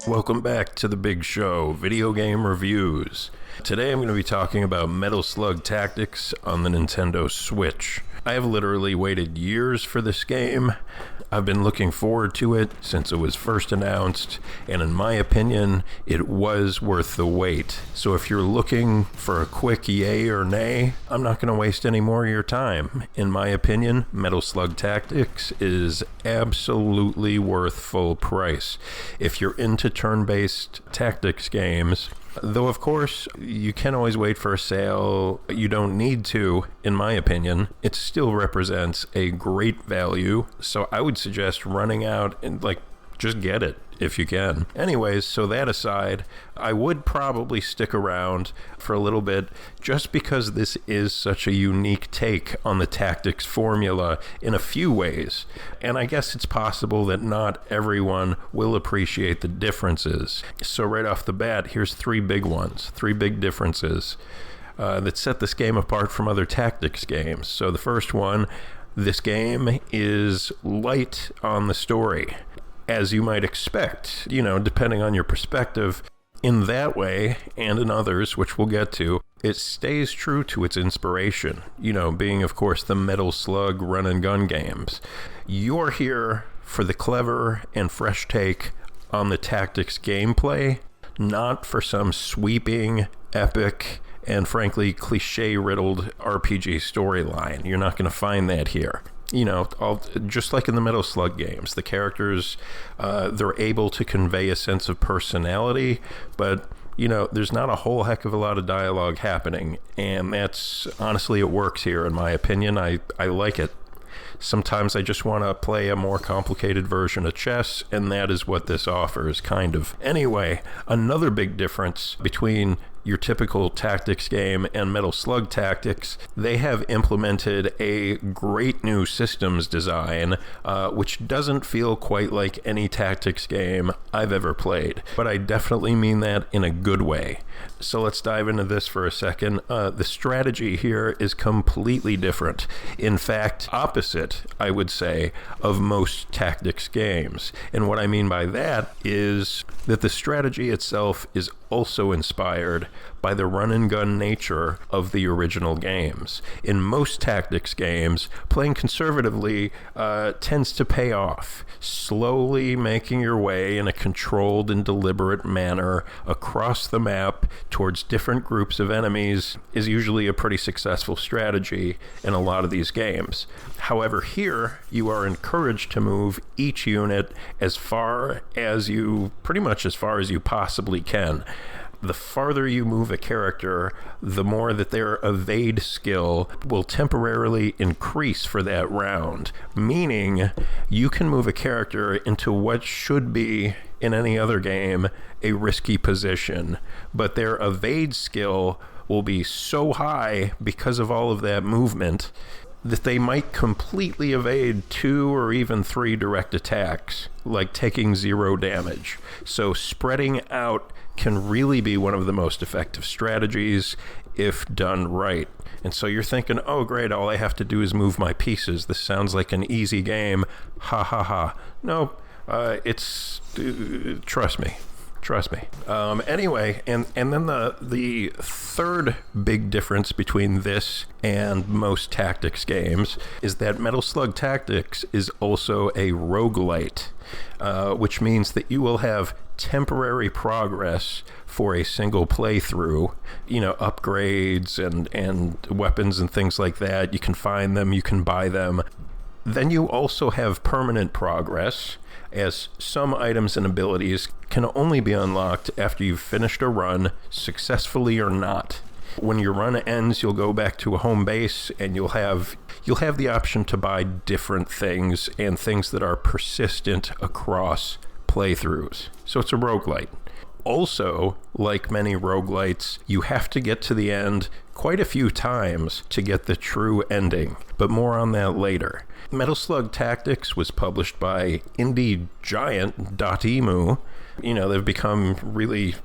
Welcome back to the big show, Video Game Reviews. Today I'm going to be talking about Metal Slug Tactics on the Nintendo Switch. I have literally waited years for this game. I've been looking forward to it since it was first announced, and in my opinion, it was worth the wait. So if you're looking for a quick yay or nay, I'm not going to waste any more of your time. In my opinion, Metal Slug Tactics is absolutely worth full price. If you're into turn-based tactics games, though, of course, you can always wait for a sale. You don't need to, in my opinion. It still represents a great value, so I would suggest running out and, just get it if you can. Anyways, so that aside, I would probably stick around for a little bit just because this is such a unique take on the tactics formula in a few ways. And I guess it's possible that not everyone will appreciate the differences. So right off the bat, here's three big differences that set this game apart from other tactics games. So the first one, this game is light on the story, as you might expect, depending on your perspective. In that way, and in others, which we'll get to, it stays true to its inspiration, being, of course, the Metal Slug run-and-gun games. You're here for the clever and fresh take on the tactics gameplay, not for some sweeping, epic, and frankly, cliche-riddled RPG storyline. You're not going to find that here. Just like in the Metal Slug games, the characters, they're able to convey a sense of personality, but, there's not a whole heck of a lot of dialogue happening, and that's, honestly, it works here, in my opinion. I like it. Sometimes I just want to play a more complicated version of chess, and that is what this offers, kind of. Anyway, another big difference between your typical tactics game and Metal Slug Tactics, they have implemented a great new systems design, which doesn't feel quite like any tactics game I've ever played. But I definitely mean that in a good way. So let's dive into this for a second. The strategy here is completely different. In fact, opposite, I would say, of most tactics games. And what I mean by that is that the strategy itself is also inspired by the run-and-gun nature of the original games. In most tactics games, playing conservatively tends to pay off. Slowly making your way in a controlled and deliberate manner across the map towards different groups of enemies is usually a pretty successful strategy in a lot of these games. However, here, you are encouraged to move each unit pretty much as far as you possibly can. The farther you move a character, the more that their evade skill will temporarily increase for that round, meaning you can move a character into what should be, in any other game, a risky position, but their evade skill will be so high because of all of that movement that they might completely evade 2 or even 3 direct attacks, like taking 0 damage. So spreading out can really be one of the most effective strategies if done right. And so you're thinking, oh great, all I have to do is move my pieces. This sounds like an easy game. Ha ha ha. No, trust me. Anyway, and then the third big difference between this and most tactics games is that Metal Slug Tactics is also a roguelite, which means that you will have temporary progress for a single playthrough, upgrades and weapons and things like that. You can find them, you can buy them. Then you also have permanent progress, as some items and abilities can only be unlocked after you've finished a run, successfully or not. When your run ends, you'll go back to a home base and you'll have the option to buy different things and things that are persistent across playthroughs. So it's a roguelite. Also, like many roguelites, you have to get to the end quite a few times to get the true ending, but more on that later. Metal Slug Tactics was published by indie giant Dotemu. They've become really,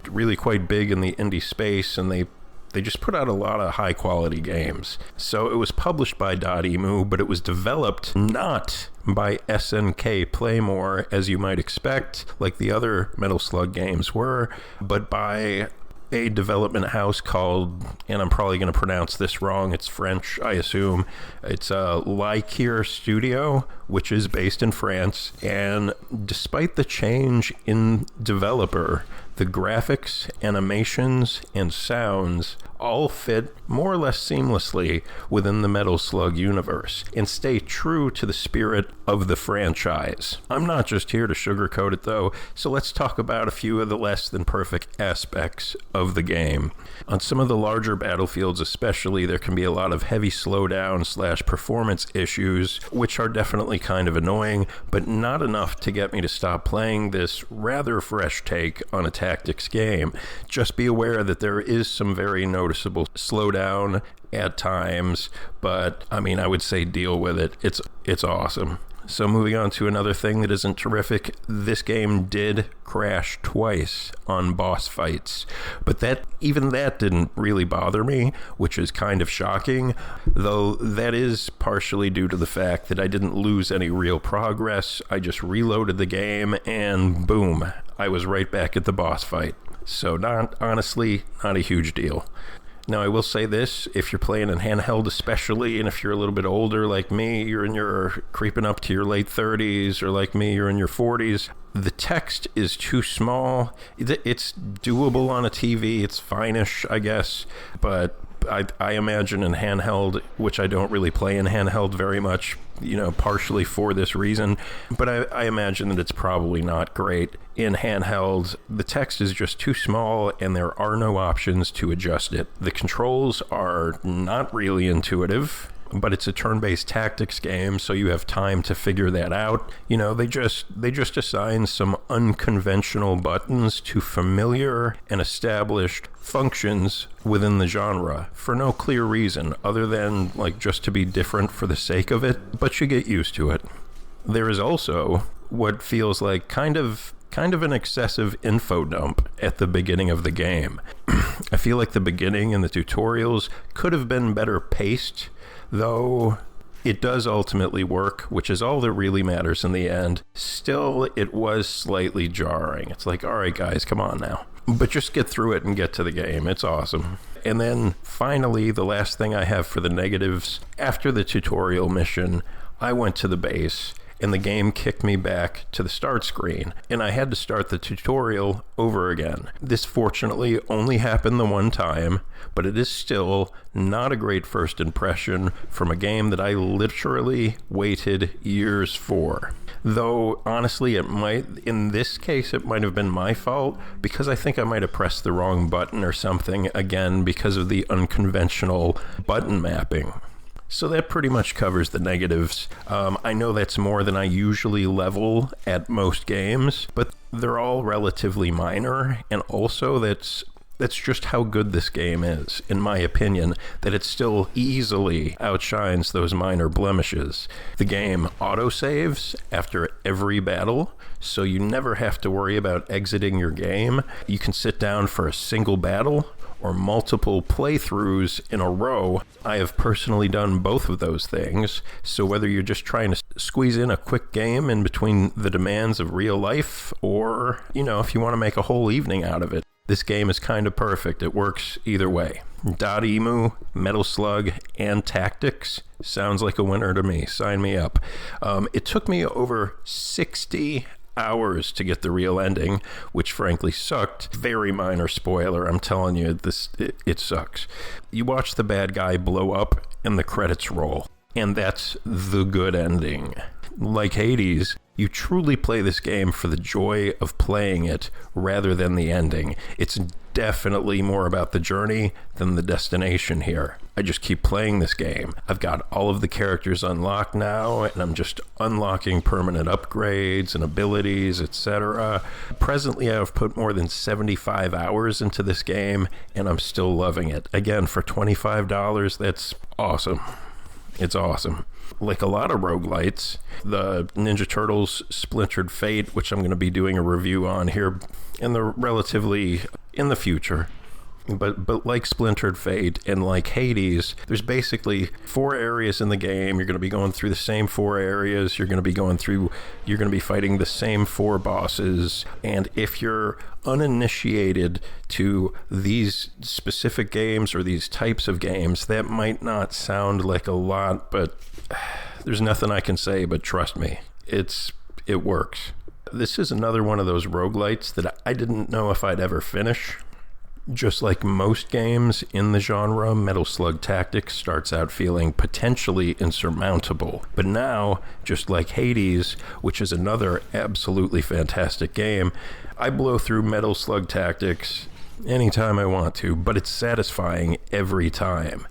really quite big in the indie space, and they They just put out a lot of high quality games. So it was published by Dotemu, but it was developed not by SNK Playmore, as you might expect, like the other Metal Slug games were, but by a development house called, and I'm probably going to pronounce this wrong, it's French, I assume. It's Lykier Studio, which is based in France. And despite the change in developer, the graphics, animations, and sounds all fit more or less seamlessly within the Metal Slug universe and stay true to the spirit of the franchise. I'm not just here to sugarcoat it though, so let's talk about a few of the less than perfect aspects of the game. On some of the larger battlefields especially, there can be a lot of heavy slowdown / performance issues, which are definitely kind of annoying, but not enough to get me to stop playing this rather fresh take on a tactics game. Just be aware that there is some very noticeable slowdown at times, but I mean, I would say deal with it. It's awesome. So moving on to another thing that isn't terrific, this game did crash twice on boss fights, but even that didn't really bother me, which is kind of shocking, though that is partially due to the fact that I didn't lose any real progress. I just reloaded the game and boom, I was right back at the boss fight. So honestly, not a huge deal. Now, I will say this, if you're playing in handheld especially, and if you're a little bit older like me, you're creeping up to your late 30s, or like me, you're in your 40s, the text is too small. It's doable on a TV, it's fine-ish, I guess, but I imagine in handheld, which I don't really play in handheld very much, partially for this reason, but I imagine that it's probably not great. In handheld, the text is just too small and there are no options to adjust it. The controls are not really intuitive, but it's a turn-based tactics game, so you have time to figure that out. They just assign some unconventional buttons to familiar and established functions within the genre for no clear reason other than just to be different for the sake of it, but you get used to it. There is also what feels like kind of an excessive info dump at the beginning of the game. I feel like the beginning and the tutorials could have been better paced, though it does ultimately work, which is all that really matters in the end. Still, it was slightly jarring. It's like, all right, guys, come on now. But just get through it and get to the game. It's awesome. And then finally, the last thing I have for the negatives, after the tutorial mission, I went to the base and the game kicked me back to the start screen, and I had to start the tutorial over again. This fortunately only happened the one time, but it is still not a great first impression from a game that I literally waited years for. Though, honestly, in this case, it might have been my fault, because I think I might have pressed the wrong button or something, again, because of the unconventional button mapping. So that pretty much covers the negatives. I know that's more than I usually level at most games, but they're all relatively minor, and also that's just how good this game is, in my opinion, that it still easily outshines those minor blemishes. The game autosaves after every battle, so you never have to worry about exiting your game. You can sit down for a single battle or multiple playthroughs in a row. I have personally done both of those things, so whether you're just trying to squeeze in a quick game in between the demands of real life, or, if you want to make a whole evening out of it, this game is kind of perfect. It works either way. Dotemu, Metal Slug, and Tactics sounds like a winner to me. Sign me up. It took me over 60 hours to get the real ending, which frankly sucked. Very minor spoiler, I'm telling you, it sucks. You watch the bad guy blow up and the credits roll, and that's the good ending. Like Hades, you truly play this game for the joy of playing it rather than the ending. It's definitely more about the journey than the destination here. I just keep playing this game. I've got all of the characters unlocked now, and I'm just unlocking permanent upgrades and abilities, etc. Presently, I've put more than 75 hours into this game, and I'm still loving it. Again, for $25, that's awesome. It's awesome. Like a lot of roguelites, the Ninja Turtles Splintered Fate, which I'm going to be doing a review on here in the future, But like Splintered Fate and like Hades, there's basically 4 areas in the game. You're going to be going through the same 4 areas. You're going to be fighting the same 4 bosses. And if you're uninitiated to these specific games or these types of games, that might not sound like a lot, but there's nothing I can say but trust me, it works. This is another one of those roguelites that I didn't know if I'd ever finish. Just like most games in the genre, Metal Slug Tactics starts out feeling potentially insurmountable. But now, just like Hades, which is another absolutely fantastic game, I blow through Metal Slug Tactics anytime I want to, but it's satisfying every time.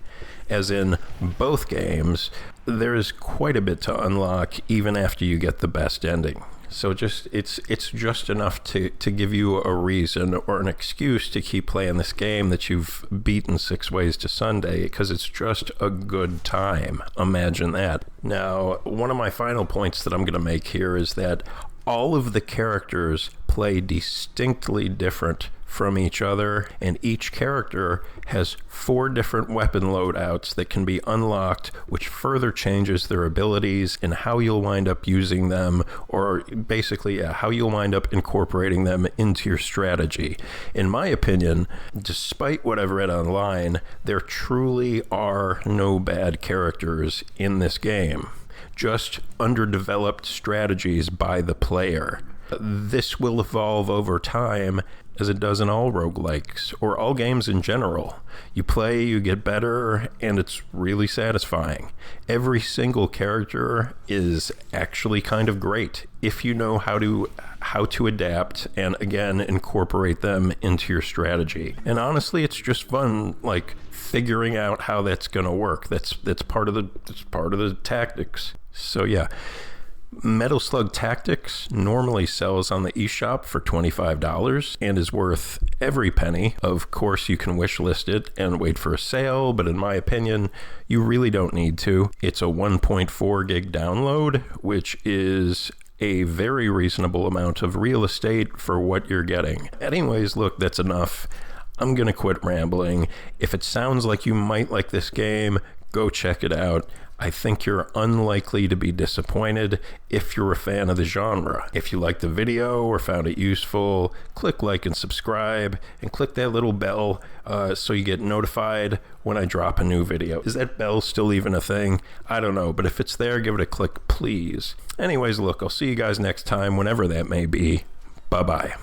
As in both games, there is quite a bit to unlock even after you get the best ending. So it's just enough to give you a reason or an excuse to keep playing this game that you've beaten 6 ways to Sunday, because it's just a good time. Imagine that. Now, one of my final points that I'm going to make here is that all of the characters play distinctly different from each other, and each character has 4 different weapon loadouts that can be unlocked, which further changes their abilities and how you'll wind up using them, or basically how you'll wind up incorporating them into your strategy. In my opinion, despite what I've read online, there truly are no bad characters in this game, just underdeveloped strategies by the player. This will evolve over time, as it does in all roguelikes, or all games in general. You play, you get better, and it's really satisfying. Every single character is actually kind of great if you know how to adapt and, again, incorporate them into your strategy. And honestly, it's just fun, like, figuring out how that's going to work. That's part of the tactics. So yeah. Metal Slug Tactics normally sells on the eShop for $25 and is worth every penny. Of course, you can wishlist it and wait for a sale, but in my opinion, you really don't need to. It's a 1.4 gig download, which is a very reasonable amount of real estate for what you're getting. Anyways, look, that's enough. I'm gonna quit rambling. If it sounds like you might like this game, go check it out. I think you're unlikely to be disappointed if you're a fan of the genre. If you liked the video or found it useful, click like and subscribe, and click that little bell so you get notified when I drop a new video. Is that bell still even a thing? I don't know, but if it's there, give it a click, please. Anyways, look, I'll see you guys next time, whenever that may be. Bye-bye.